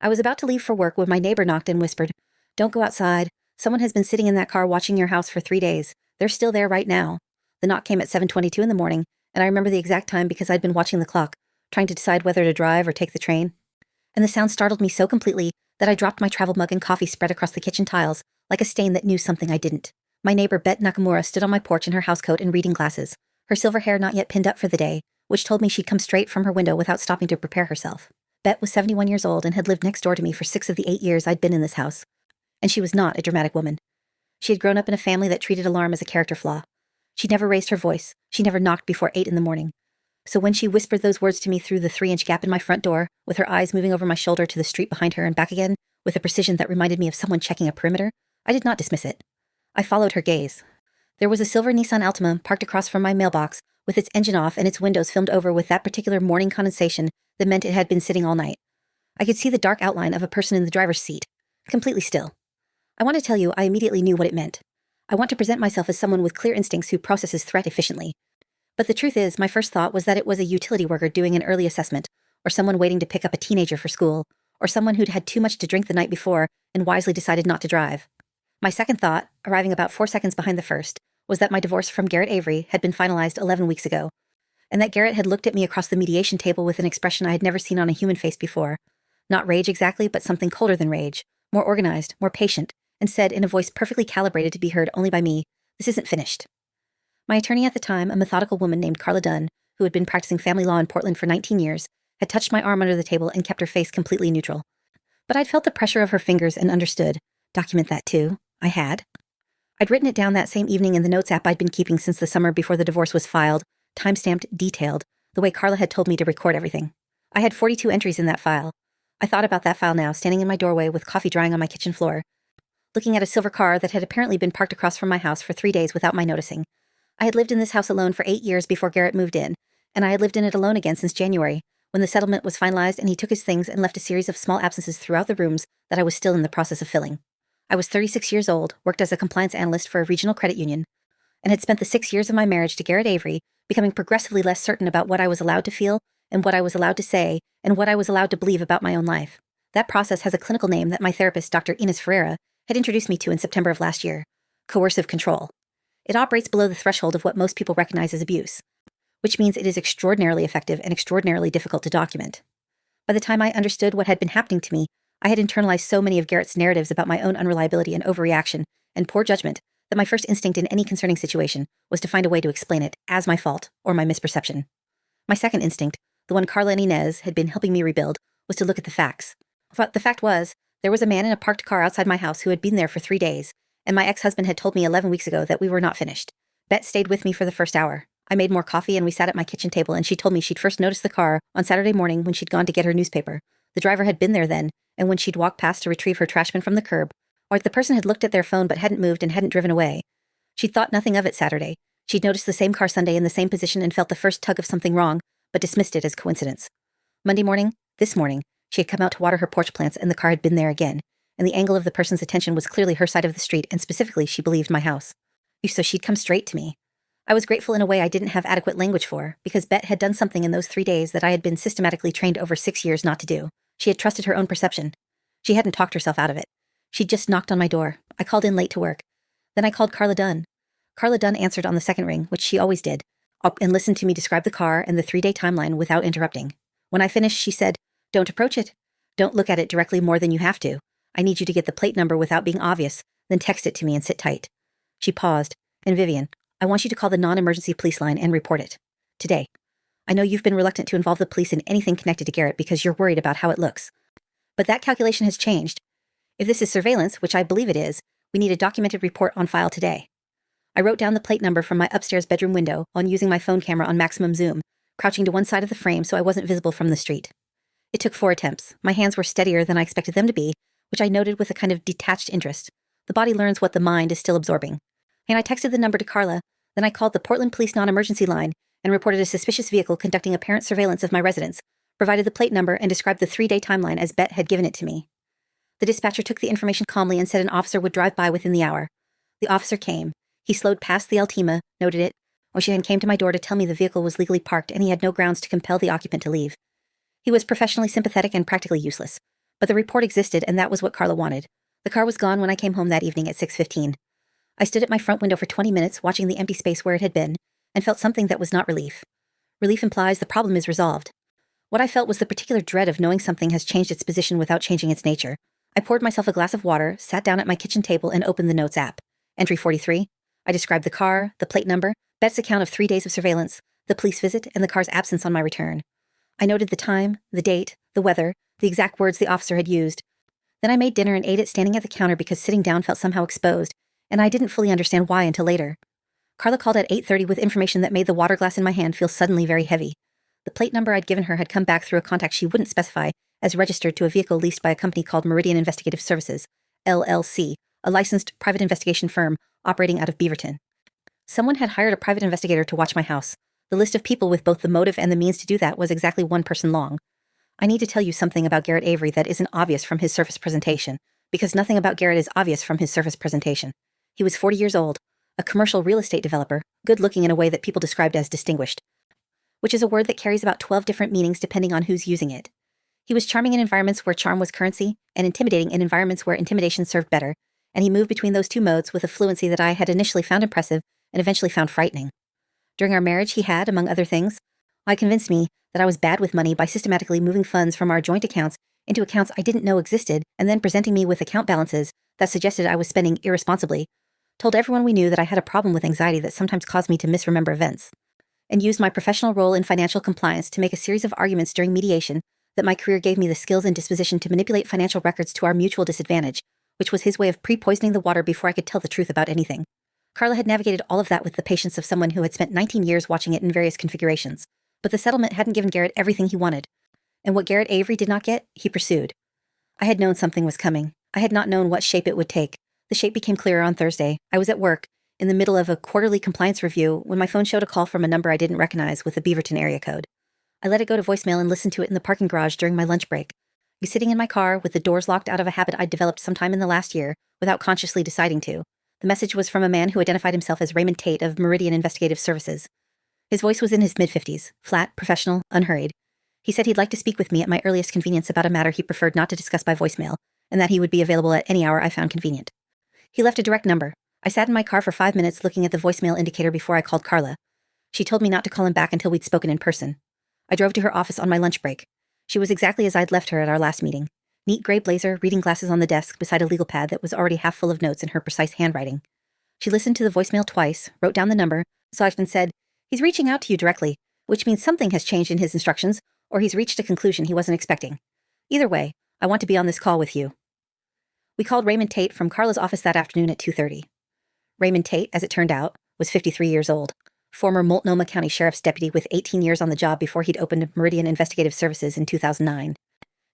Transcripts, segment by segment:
I was about to leave for work when my neighbor knocked and whispered, "Don't go outside. Someone has been sitting in that car watching your house for 3 days. They're still there right now." The knock came at 7:22 in the morning, and I remember the exact time because I'd been watching the clock, trying to decide whether to drive or take the train. And the sound startled me so completely that I dropped my travel mug and coffee spread across the kitchen tiles, like a stain that knew something I didn't. My neighbor, Bet Nakamura, stood on my porch in her housecoat and reading glasses, her silver hair not yet pinned up for the day, which told me she'd come straight from her window without stopping to prepare herself. Bet was 71 years old and had lived next door to me for 6 of the 8 years I'd been in this house. And she was not a dramatic woman. She had grown up in a family that treated alarm as a character flaw. She never raised her voice. She never knocked before 8 in the morning. So when she whispered those words to me through the 3-inch gap in my front door, with her eyes moving over my shoulder to the street behind her and back again, with a precision that reminded me of someone checking a perimeter, I did not dismiss it. I followed her gaze. There was a silver Nissan Altima parked across from my mailbox, with its engine off and its windows filmed over with that particular morning condensation that meant it had been sitting all night. I could see the dark outline of a person in the driver's seat, completely still. I want to tell you, I immediately knew what it meant. I want to present myself as someone with clear instincts who processes threat efficiently. But the truth is, my first thought was that it was a utility worker doing an early assessment, or someone waiting to pick up a teenager for school, or someone who'd had too much to drink the night before and wisely decided not to drive. My second thought, arriving about 4 seconds behind the first, was that my divorce from Garrett Avery had been finalized 11 weeks ago, and that Garrett had looked at me across the mediation table with an expression I had never seen on a human face before. Not rage exactly, but something colder than rage, more organized, more patient, and said in a voice perfectly calibrated to be heard only by me, "This isn't finished." My attorney at the time, a methodical woman named Carla Dunn, who had been practicing family law in Portland for 19 years, had touched my arm under the table and kept her face completely neutral. But I'd felt the pressure of her fingers and understood. Document that too. I had. I'd written it down that same evening in the notes app I'd been keeping since the summer before the divorce was filed, time-stamped, detailed, the way Carla had told me to record everything. I had 42 entries in that file. I thought about that file now, standing in my doorway with coffee drying on my kitchen floor, looking at a silver car that had apparently been parked across from my house for 3 days without my noticing. I had lived in this house alone for 8 years before Garrett moved in, and I had lived in it alone again since January, when the settlement was finalized and he took his things and left a series of small absences throughout the rooms that I was still in the process of filling. I was 36 years old, worked as a compliance analyst for a regional credit union, and had spent the 6 years of my marriage to Garrett Avery becoming progressively less certain about what I was allowed to feel and what I was allowed to say and what I was allowed to believe about my own life. That process has a clinical name that my therapist, Dr. Ines Ferreira, had introduced me to in September of last year: coercive control. It operates below the threshold of what most people recognize as abuse, which means it is extraordinarily effective and extraordinarily difficult to document. By the time I understood what had been happening to me, I had internalized so many of Garrett's narratives about my own unreliability and overreaction and poor judgment that my first instinct in any concerning situation was to find a way to explain it as my fault or my misperception. My second instinct, the one Carla and Inez had been helping me rebuild, was to look at the facts. But the fact was, there was a man in a parked car outside my house who had been there for 3 days, and my ex-husband had told me 11 weeks ago that we were not finished. Bet stayed with me for the first hour. I made more coffee and we sat at my kitchen table, and she told me she'd first noticed the car on Saturday morning when she'd gone to get her newspaper. The driver had been there then, and when she'd walked past to retrieve her trash bin from the curb, or the person had looked at their phone but hadn't moved and hadn't driven away. She'd thought nothing of it Saturday. She'd noticed the same car Sunday in the same position and felt the first tug of something wrong, but dismissed it as coincidence. Monday morning, this morning, she had come out to water her porch plants and the car had been there again, and the angle of the person's attention was clearly her side of the street, and specifically, she believed, my house. So she'd come straight to me. I was grateful in a way I didn't have adequate language for, because Bet had done something in those 3 days that I had been systematically trained over 6 years not to do. She had trusted her own perception. She hadn't talked herself out of it. She'd just knocked on my door. I called in late to work. Then I called Carla Dunn. Carla Dunn answered on the second ring, which she always did, and listened to me describe the car and the 3-day timeline without interrupting. When I finished, she said, "Don't approach it. Don't look at it directly more than you have to. I need you to get the plate number without being obvious, then text it to me and sit tight." She paused. "And Vivian, I want you to call the non-emergency police line and report it. Today. I know you've been reluctant to involve the police in anything connected to Garrett because you're worried about how it looks. But that calculation has changed. If this is surveillance, which I believe it is, we need a documented report on file today." I wrote down the plate number from my upstairs bedroom window on using my phone camera on maximum zoom, crouching to one side of the frame so I wasn't visible from the street. It took 4 attempts. My hands were steadier than I expected them to be, which I noted with a kind of detached interest. The body learns what the mind is still absorbing. And I texted the number to Carla. Then I called the Portland Police non-emergency line and reported a suspicious vehicle conducting apparent surveillance of my residence, provided the plate number, and described the 3-day timeline as Bet had given it to me. The dispatcher took the information calmly and said an officer would drive by within the hour. The officer came. He slowed past the Altima, noted it, and came to my door to tell me the vehicle was legally parked and he had no grounds to compel the occupant to leave. He was professionally sympathetic and practically useless. But the report existed, and that was what Carla wanted. The car was gone when I came home that evening at 6:15. I stood at my front window for 20 minutes watching the empty space where it had been, and felt something that was not relief. Relief implies the problem is resolved. What I felt was the particular dread of knowing something has changed its position without changing its nature. I poured myself a glass of water, sat down at my kitchen table, and opened the Notes app. Entry 43. I described the car, the plate number, Beth's account of 3 days of surveillance, the police visit, and the car's absence on my return. I noted the time, the date, the weather, the exact words the officer had used. Then I made dinner and ate it standing at the counter because sitting down felt somehow exposed, and I didn't fully understand why until later. Carla called at 8:30 with information that made the water glass in my hand feel suddenly very heavy. The plate number I'd given her had come back through a contact she wouldn't specify as registered to a vehicle leased by a company called Meridian Investigative Services, LLC, a licensed private investigation firm operating out of Beaverton. Someone had hired a private investigator to watch my house. The list of people with both the motive and the means to do that was exactly one person long. I need to tell you something about Garrett Avery that isn't obvious from his surface presentation, because nothing about Garrett is obvious from his surface presentation. He was 40 years old, a commercial real estate developer, good-looking in a way that people described as distinguished, which is a word that carries about 12 different meanings depending on who's using it. He was charming in environments where charm was currency, and intimidating in environments where intimidation served better, and he moved between those two modes with a fluency that I had initially found impressive and eventually found frightening. During our marriage, he had, among other things, convinced me that I was bad with money by systematically moving funds from our joint accounts into accounts I didn't know existed and then presenting me with account balances that suggested I was spending irresponsibly, told everyone we knew that I had a problem with anxiety that sometimes caused me to misremember events, and used my professional role in financial compliance to make a series of arguments during mediation that my career gave me the skills and disposition to manipulate financial records to our mutual disadvantage, which was his way of pre-poisoning the water before I could tell the truth about anything. Carla had navigated all of that with the patience of someone who had spent 19 years watching it in various configurations, but the settlement hadn't given Garrett everything he wanted, and what Garrett Avery did not get, he pursued. I had known something was coming. I had not known what shape it would take. The shape became clearer on Thursday. I was at work, in the middle of a quarterly compliance review, when my phone showed a call from a number I didn't recognize with a Beaverton area code. I let it go to voicemail and listened to it in the parking garage during my lunch break. I was sitting in my car with the doors locked out of a habit I'd developed sometime in the last year, without consciously deciding to. The message was from a man who identified himself as Raymond Tate of Meridian Investigative Services. His voice was in his mid-50s, flat, professional, unhurried. He said he'd like to speak with me at my earliest convenience about a matter he preferred not to discuss by voicemail, and that he would be available at any hour I found convenient. He left a direct number. I sat in my car for 5 minutes looking at the voicemail indicator before I called Carla. She told me not to call him back until we'd spoken in person. I drove to her office on my lunch break. She was exactly as I'd left her at our last meeting. Neat gray blazer, reading glasses on the desk beside a legal pad that was already half full of notes in her precise handwriting. She listened to the voicemail twice, wrote down the number, saw and said, "He's reaching out to you directly," which means something has changed in his instructions, or he's reached a conclusion he wasn't expecting. Either way, I want to be on this call with you. We called Raymond Tate from Carla's office that afternoon at 2:30. Raymond Tate, as it turned out, was 53 years old, former Multnomah County Sheriff's deputy with 18 years on the job before he'd opened Meridian Investigative Services in 2009.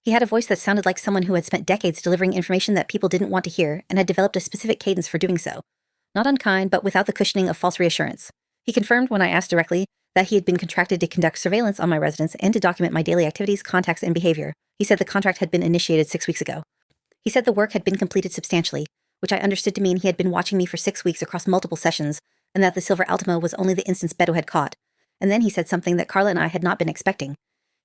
He had a voice that sounded like someone who had spent decades delivering information that people didn't want to hear and had developed a specific cadence for doing so. Not unkind, but without the cushioning of false reassurance. He confirmed when I asked directly that he had been contracted to conduct surveillance on my residence and to document my daily activities, contacts, and behavior. He said the contract had been initiated 6 weeks ago. He said the work had been completed substantially, which I understood to mean he had been watching me for 6 weeks across multiple sessions, and that the silver Altima was only the instance Beto had caught. And then he said something that Carla and I had not been expecting.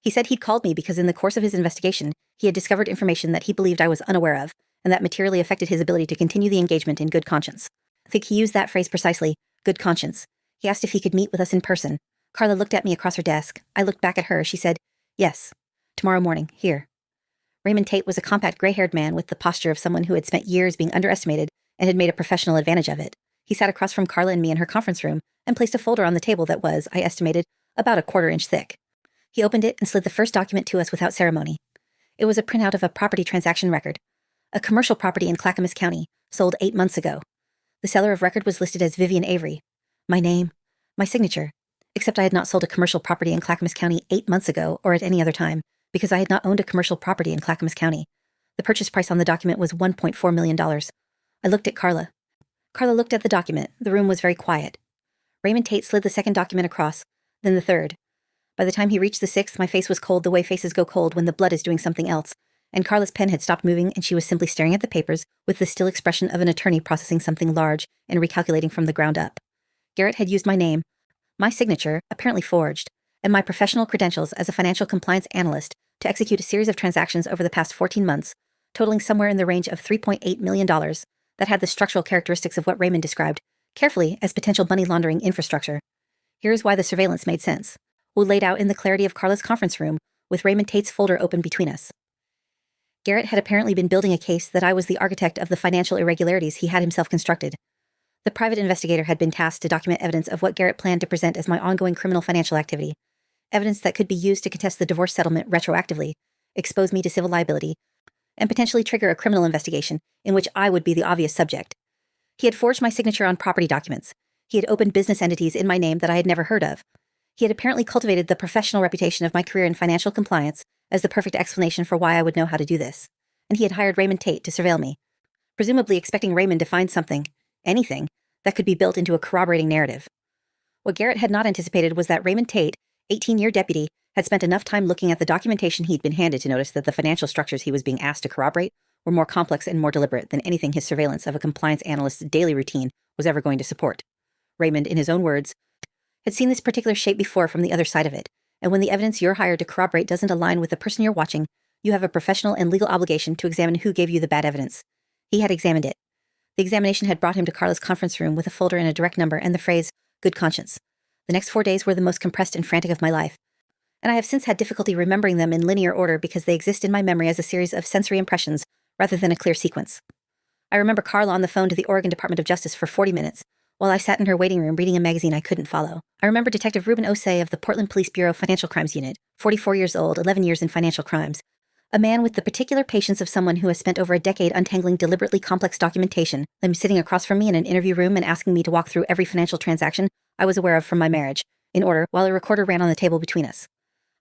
He said he'd called me because in the course of his investigation, he had discovered information that he believed I was unaware of, and that materially affected his ability to continue the engagement in good conscience. I think he used that phrase precisely, good conscience. He asked if he could meet with us in person. Carla looked at me across her desk. I looked back at her. She said, "Yes. Tomorrow morning, here." Raymond Tate was a compact gray-haired man with the posture of someone who had spent years being underestimated and had made a professional advantage of it. He sat across from Carla and me in her conference room and placed a folder on the table that was, I estimated, about a 1/4 inch thick. He opened it and slid the first document to us without ceremony. It was a printout of a property transaction record. A commercial property in Clackamas County, sold 8 months ago. The seller of record was listed as Vivian Avery. My name, my signature, except I had not sold a commercial property in Clackamas County 8 months ago or at any other time, because I had not owned a commercial property in Clackamas County. The purchase price on the document was $1.4 million. I looked at Carla. Carla looked at the document. The room was very quiet. Raymond Tate slid the second document across, then the third. By the time he reached the sixth, my face was cold the way faces go cold when the blood is doing something else, and Carla's pen had stopped moving and she was simply staring at the papers with the still expression of an attorney processing something large and recalculating from the ground up. Garrett had used my name, my signature, apparently forged, and my professional credentials as a financial compliance analyst to execute a series of transactions over the past 14 months, totaling somewhere in the range of $3.8 million, that had the structural characteristics of what Raymond described carefully as potential money laundering infrastructure. Here's why the surveillance made sense. We laid out in the clarity of Carla's conference room, with Raymond Tate's folder open between us. Garrett had apparently been building a case that I was the architect of the financial irregularities he had himself constructed. The private investigator had been tasked to document evidence of what Garrett planned to present as my ongoing criminal financial activity, evidence that could be used to contest the divorce settlement retroactively, expose me to civil liability, and potentially trigger a criminal investigation in which I would be the obvious subject. He had forged my signature on property documents. He had opened business entities in my name that I had never heard of. He had apparently cultivated the professional reputation of my career in financial compliance as the perfect explanation for why I would know how to do this. And he had hired Raymond Tate to surveil me, presumably expecting Raymond to find something, anything, that could be built into a corroborating narrative. What Garrett had not anticipated was that Raymond Tate, 18-year deputy, had spent enough time looking at the documentation he'd been handed to notice that the financial structures he was being asked to corroborate were more complex and more deliberate than anything his surveillance of a compliance analyst's daily routine was ever going to support. Raymond, in his own words, had seen this particular shape before from the other side of it, and when the evidence you're hired to corroborate doesn't align with the person you're watching, you have a professional and legal obligation to examine who gave you the bad evidence. He had examined it. The examination had brought him to Carla's conference room with a folder and a direct number and the phrase, "good conscience." The next 4 days were the most compressed and frantic of my life, and I have since had difficulty remembering them in linear order because they exist in my memory as a series of sensory impressions rather than a clear sequence. I remember Carla on the phone to the Oregon Department of Justice for 40 minutes, while I sat in her waiting room reading a magazine I couldn't follow. I remember Detective Ruben Osei of the Portland Police Bureau Financial Crimes Unit, 44 years old, 11 years in financial crimes, a man with the particular patience of someone who has spent over a decade untangling deliberately complex documentation, them sitting across from me in an interview room and asking me to walk through every financial transaction I was aware of from my marriage, in order, while a recorder ran on the table between us.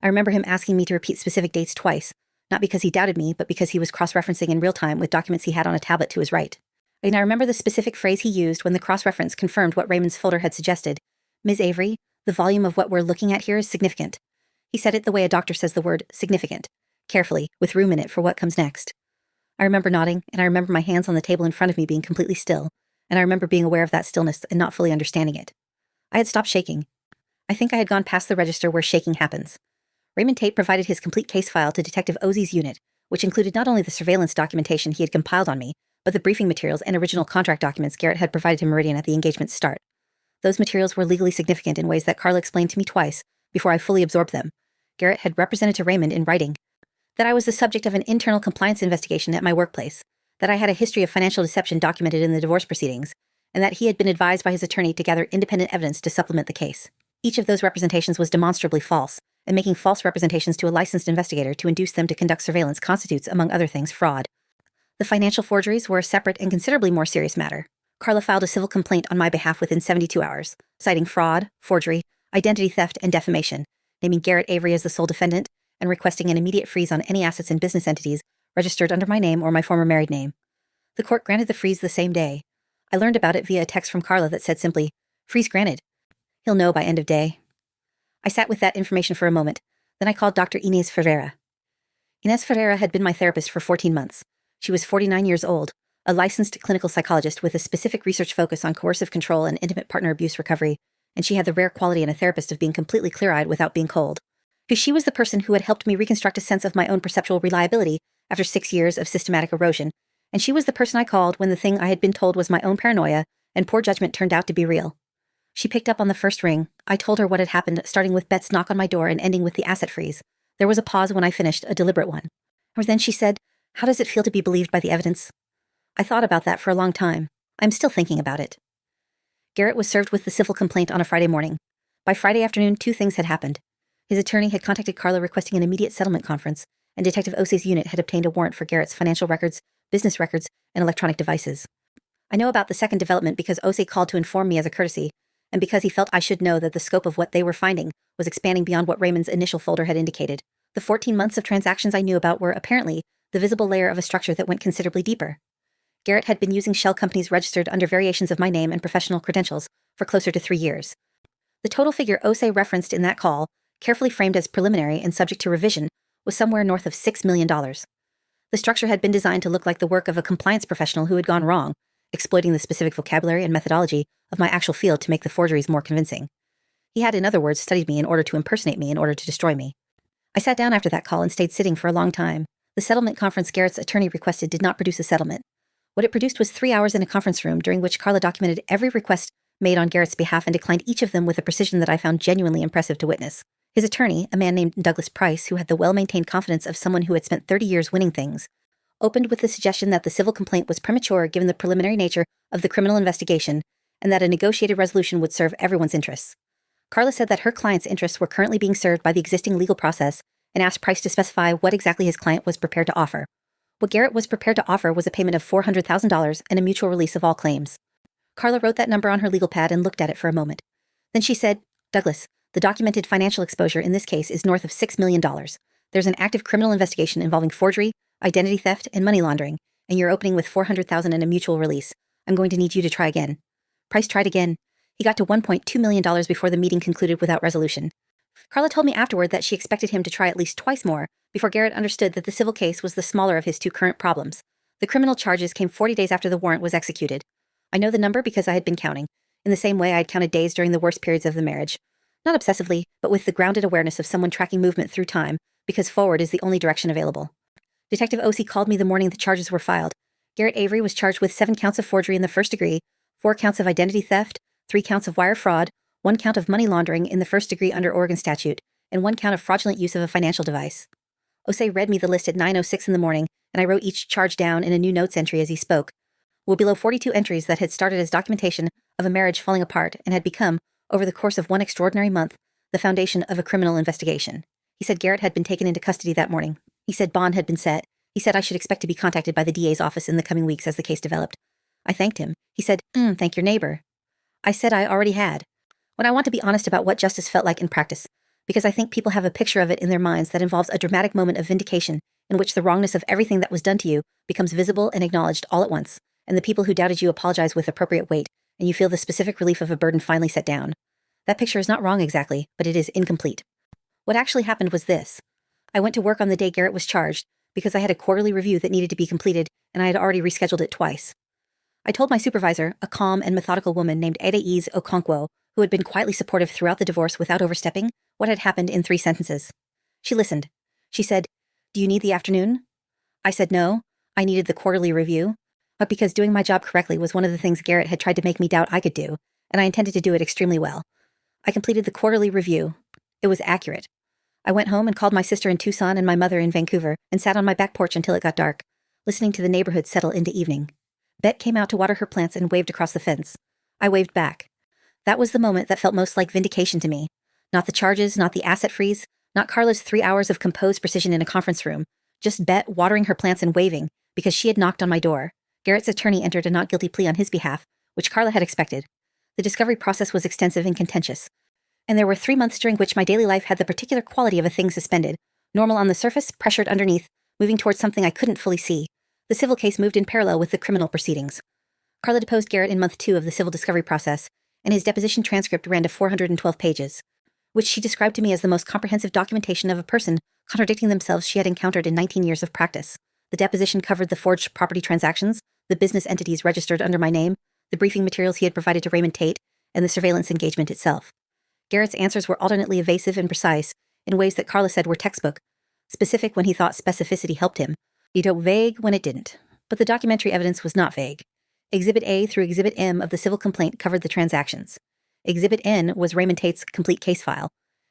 I remember him asking me to repeat specific dates twice, not because he doubted me, but because he was cross-referencing in real time with documents he had on a tablet to his right. And I remember the specific phrase he used when the cross-reference confirmed what Raymond's folder had suggested. "Ms. Avery, the volume of what we're looking at here is significant." He said it the way a doctor says the word significant, carefully, with room in it for what comes next. I remember nodding, and I remember my hands on the table in front of me being completely still, and I remember being aware of that stillness and not fully understanding it. I had stopped shaking. I think I had gone past the register where shaking happens. Raymond Tate provided his complete case file to Detective Osei's unit, which included not only the surveillance documentation he had compiled on me, but the briefing materials and original contract documents Garrett had provided to Meridian at the engagement's start. Those materials were legally significant in ways that Carla explained to me twice before I fully absorbed them. Garrett had represented to Raymond in writing that I was the subject of an internal compliance investigation at my workplace, that I had a history of financial deception documented in the divorce proceedings, and that he had been advised by his attorney to gather independent evidence to supplement the case. Each of those representations was demonstrably false, and making false representations to a licensed investigator to induce them to conduct surveillance constitutes, among other things, fraud. The financial forgeries were a separate and considerably more serious matter. Carla filed a civil complaint on my behalf within 72 hours, citing fraud, forgery, identity theft, and defamation, naming Garrett Avery as the sole defendant, and requesting an immediate freeze on any assets and business entities registered under my name or my former married name. The court granted the freeze the same day. I learned about it via a text from Carla that said simply, "Freeze granted. He'll know by end of day." I sat with that information for a moment. Then I called Dr. Inés Ferreira. Inés Ferreira had been my therapist for 14 months. She was 49 years old, a licensed clinical psychologist with a specific research focus on coercive control and intimate partner abuse recovery, and she had the rare quality in a therapist of being completely clear-eyed without being cold. She was the person who had helped me reconstruct a sense of my own perceptual reliability after 6 years of systematic erosion, and she was the person I called when the thing I had been told was my own paranoia and poor judgment turned out to be real. She picked up on the first ring. I told her what had happened, starting with Beth's knock on my door and ending with the asset freeze. There was a pause when I finished, a deliberate one. And then she said, "How does it feel to be believed by the evidence?" I thought about that for a long time. I'm still thinking about it. Garrett was served with the civil complaint on a Friday morning. By Friday afternoon, 2 things had happened. His attorney had contacted Carla requesting an immediate settlement conference, and Detective Osei's unit had obtained a warrant for Garrett's financial records, business records, and electronic devices. I know about the second development because Osei called to inform me as a courtesy, and because he felt I should know that the scope of what they were finding was expanding beyond what Raymond's initial folder had indicated. The 14 months of transactions I knew about were, apparently, the visible layer of a structure that went considerably deeper. Garrett had been using shell companies registered under variations of my name and professional credentials for closer to 3 years. The total figure Osei referenced in that call, carefully framed as preliminary and subject to revision, was somewhere north of $6 million. The structure had been designed to look like the work of a compliance professional who had gone wrong, exploiting the specific vocabulary and methodology of my actual field to make the forgeries more convincing. He had, in other words, studied me in order to impersonate me in order to destroy me. I sat down after that call and stayed sitting for a long time. The settlement conference Garrett's attorney requested did not produce a settlement. What it produced was 3 hours in a conference room during which Carla documented every request made on Garrett's behalf and declined each of them with a precision that I found genuinely impressive to witness. His attorney, a man named Douglas Price, who had the well-maintained confidence of someone who had spent 30 years winning things, opened with the suggestion that the civil complaint was premature given the preliminary nature of the criminal investigation and that a negotiated resolution would serve everyone's interests. Carla said that her client's interests were currently being served by the existing legal process and asked Price to specify what exactly his client was prepared to offer. What Garrett was prepared to offer was a payment of $400,000 and a mutual release of all claims. Carla wrote that number on her legal pad and looked at it for a moment. Then she said, "Douglas, the documented financial exposure in this case is north of $6 million. There's an active criminal investigation involving forgery, identity theft, and money laundering, and you're opening with $400,000 and a mutual release. I'm going to need you to try again." Price tried again. He got to $1.2 million before the meeting concluded without resolution. Carla told me afterward that she expected him to try at least twice more before Garrett understood that the civil case was the smaller of his two current problems. The criminal charges came 40 days after the warrant was executed. I know the number because I had been counting, in the same way I had counted days during the worst periods of the marriage. Not obsessively, but with the grounded awareness of someone tracking movement through time, because forward is the only direction available. Detective O.C. called me the morning the charges were filed. Garrett Avery was charged with 7 counts of forgery in the first degree, 4 counts of identity theft, 3 counts of wire fraud, 1 count of money laundering in the first degree under Oregon statute, and 1 count of fraudulent use of a financial device. Osei read me the list at 9:06 in the morning, and I wrote each charge down in a new notes entry as he spoke. Well below 42 entries that had started as documentation of a marriage falling apart and had become, over the course of one extraordinary month, the foundation of a criminal investigation. He said Garrett had been taken into custody that morning. He said bond had been set. He said I should expect to be contacted by the DA's office in the coming weeks as the case developed. I thanked him. He said, "Thank your neighbor." I said I already had. When I want to be honest about what justice felt like in practice, because I think people have a picture of it in their minds that involves a dramatic moment of vindication in which the wrongness of everything that was done to you becomes visible and acknowledged all at once, and the people who doubted you apologize with appropriate weight, and you feel the specific relief of a burden finally set down. That picture is not wrong exactly, but it is incomplete. What actually happened was this. I went to work on the day Garrett was charged because I had a quarterly review that needed to be completed, and I had already rescheduled it twice. I told my supervisor, a calm and methodical woman named Adaeze Okonkwo, who had been quietly supportive throughout the divorce without overstepping, what had happened in 3 sentences. She listened. She said, "Do you need the afternoon?" I said no, I needed the quarterly review, but because doing my job correctly was one of the things Garrett had tried to make me doubt I could do, and I intended to do it extremely well. I completed the quarterly review. It was accurate. I went home and called my sister in Tucson and my mother in Vancouver and sat on my back porch until it got dark, listening to the neighborhood settle into evening. Bet came out to water her plants and waved across the fence. I waved back. That was the moment that felt most like vindication to me. Not the charges, not the asset freeze, not Carla's 3 hours of composed precision in a conference room, just Bet watering her plants and waving, because she had knocked on my door. Garrett's attorney entered a not guilty plea on his behalf, which Carla had expected. The discovery process was extensive and contentious, and there were 3 months during which my daily life had the particular quality of a thing suspended, normal on the surface, pressured underneath, moving towards something I couldn't fully see. The civil case moved in parallel with the criminal proceedings. Carla deposed Garrett in month 2 of the civil discovery process, and his deposition transcript ran to 412 pages, which she described to me as the most comprehensive documentation of a person contradicting themselves she had encountered in 19 years of practice. The deposition covered the forged property transactions, the business entities registered under my name, the briefing materials he had provided to Raymond Tate, and the surveillance engagement itself. Garrett's answers were alternately evasive and precise, in ways that Carla said were textbook, specific when he thought specificity helped him, vague when it didn't. But the documentary evidence was not vague. Exhibit A through Exhibit M of the civil complaint covered the transactions. Exhibit N was Raymond Tate's complete case file.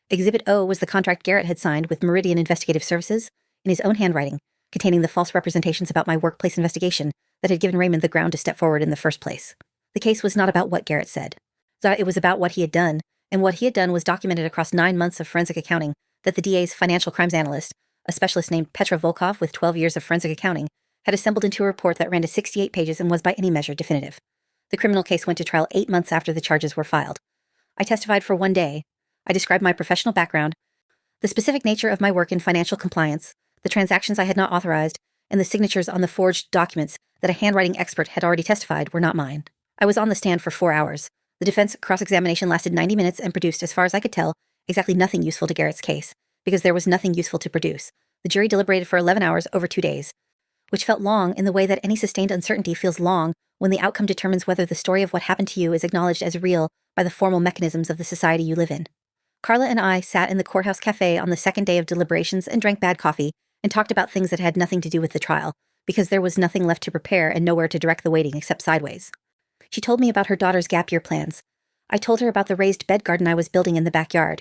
Exhibit O was the contract Garrett had signed with Meridian Investigative Services in his own handwriting, containing the false representations about my workplace investigation that had given Raymond the ground to step forward in the first place. The case was not about what Garrett said. It was about what he had done, and what he had done was documented across 9 months of forensic accounting that the DA's financial crimes analyst, a specialist named Petra Volkov with 12 years of forensic accounting, had assembled into a report that ran to 68 pages and was by any measure definitive. The criminal case went to trial 8 months after the charges were filed. I testified for 1 day. I described my professional background, the specific nature of my work in financial compliance, the transactions I had not authorized, and the signatures on the forged documents that a handwriting expert had already testified were not mine. I was on the stand for 4 hours. The defense cross-examination lasted 90 minutes and produced, as far as I could tell, exactly nothing useful to Garrett's case, because there was nothing useful to produce. The jury deliberated for 11 hours over 2 days, which felt long in the way that any sustained uncertainty feels long when the outcome determines whether the story of what happened to you is acknowledged as real by the formal mechanisms of the society you live in. Carla and I sat in the courthouse cafe on the second day of deliberations and drank bad coffee and talked about things that had nothing to do with the trial, because there was nothing left to prepare and nowhere to direct the waiting except sideways. She told me about her daughter's gap year plans. I told her about the raised bed garden I was building in the backyard.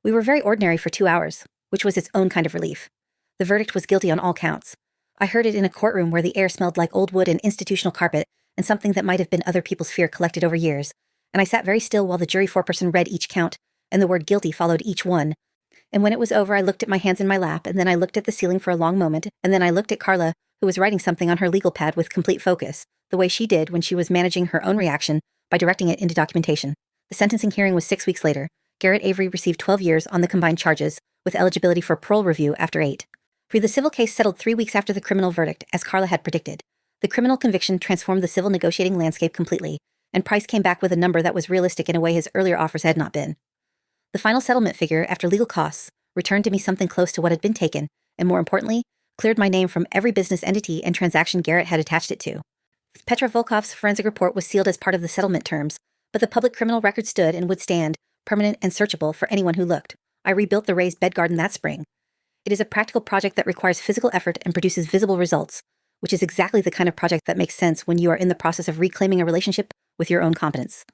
We were very ordinary for 2 hours, which was its own kind of relief. The verdict was guilty on all counts. I heard it in a courtroom where the air smelled like old wood and institutional carpet and something that might have been other people's fear collected over years, and I sat very still while the jury foreperson read each count, and the word guilty followed each one. And when it was over, I looked at my hands in my lap, and then I looked at the ceiling for a long moment, and then I looked at Carla, who was writing something on her legal pad with complete focus, the way she did when she was managing her own reaction by directing it into documentation. The sentencing hearing was 6 weeks later. Garrett Avery received 12 years on the combined charges, with eligibility for parole review after 8. The civil case settled 3 weeks after the criminal verdict, as Carla had predicted. The criminal conviction transformed the civil negotiating landscape completely, and Price came back with a number that was realistic in a way his earlier offers had not been. The final settlement figure, after legal costs, returned to me something close to what had been taken, and more importantly, cleared my name from every business entity and transaction Garrett had attached it to. Petra Volkov's forensic report was sealed as part of the settlement terms, but the public criminal record stood and would stand, permanent and searchable for anyone who looked. I rebuilt the raised bed garden that spring. It is a practical project that requires physical effort and produces visible results, which is exactly the kind of project that makes sense when you are in the process of reclaiming a relationship with your own competence.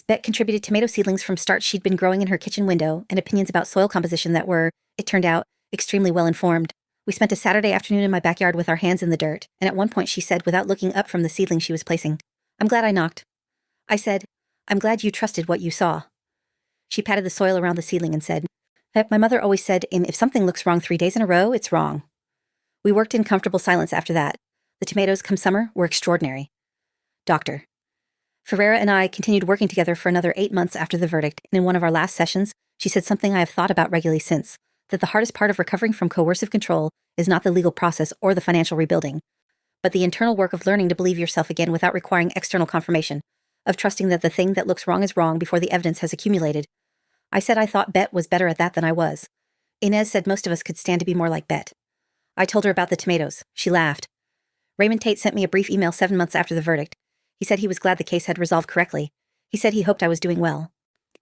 Bet contributed tomato seedlings from starts she'd been growing in her kitchen window and opinions about soil composition that were, it turned out, extremely well informed. We spent a Saturday afternoon in my backyard with our hands in the dirt, and at one point she said, without looking up from the seedling she was placing, "I'm glad I knocked." I said, "I'm glad you trusted what you saw." She patted the soil around the seedling and said, "My mother always said, if something looks wrong 3 days in a row, it's wrong." We worked in comfortable silence after that. The tomatoes, come summer, were extraordinary. Doctor. Ferreira and I continued working together for another 8 months after the verdict, and in one of our last sessions, she said something I have thought about regularly since, that the hardest part of recovering from coercive control is not the legal process or the financial rebuilding, but the internal work of learning to believe yourself again without requiring external confirmation, of trusting that the thing that looks wrong is wrong before the evidence has accumulated. I said I thought Bet was better at that than I was. Inez said most of us could stand to be more like Bet. I told her about the tomatoes. She laughed. Raymond Tate sent me a brief email 7 months after the verdict. He said he was glad the case had resolved correctly. He said he hoped I was doing well.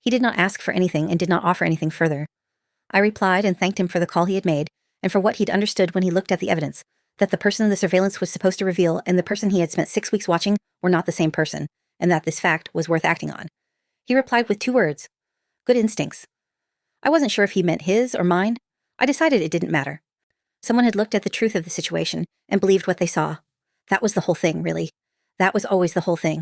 He did not ask for anything and did not offer anything further. I replied and thanked him for the call he had made and for what he'd understood when he looked at the evidence, that the person the surveillance was supposed to reveal and the person he had spent 6 weeks watching were not the same person, and that this fact was worth acting on. He replied with 2 words: good instincts. I wasn't sure if he meant his or mine. I decided it didn't matter. Someone had looked at the truth of the situation and believed what they saw. That was the whole thing, really. That was always the whole thing.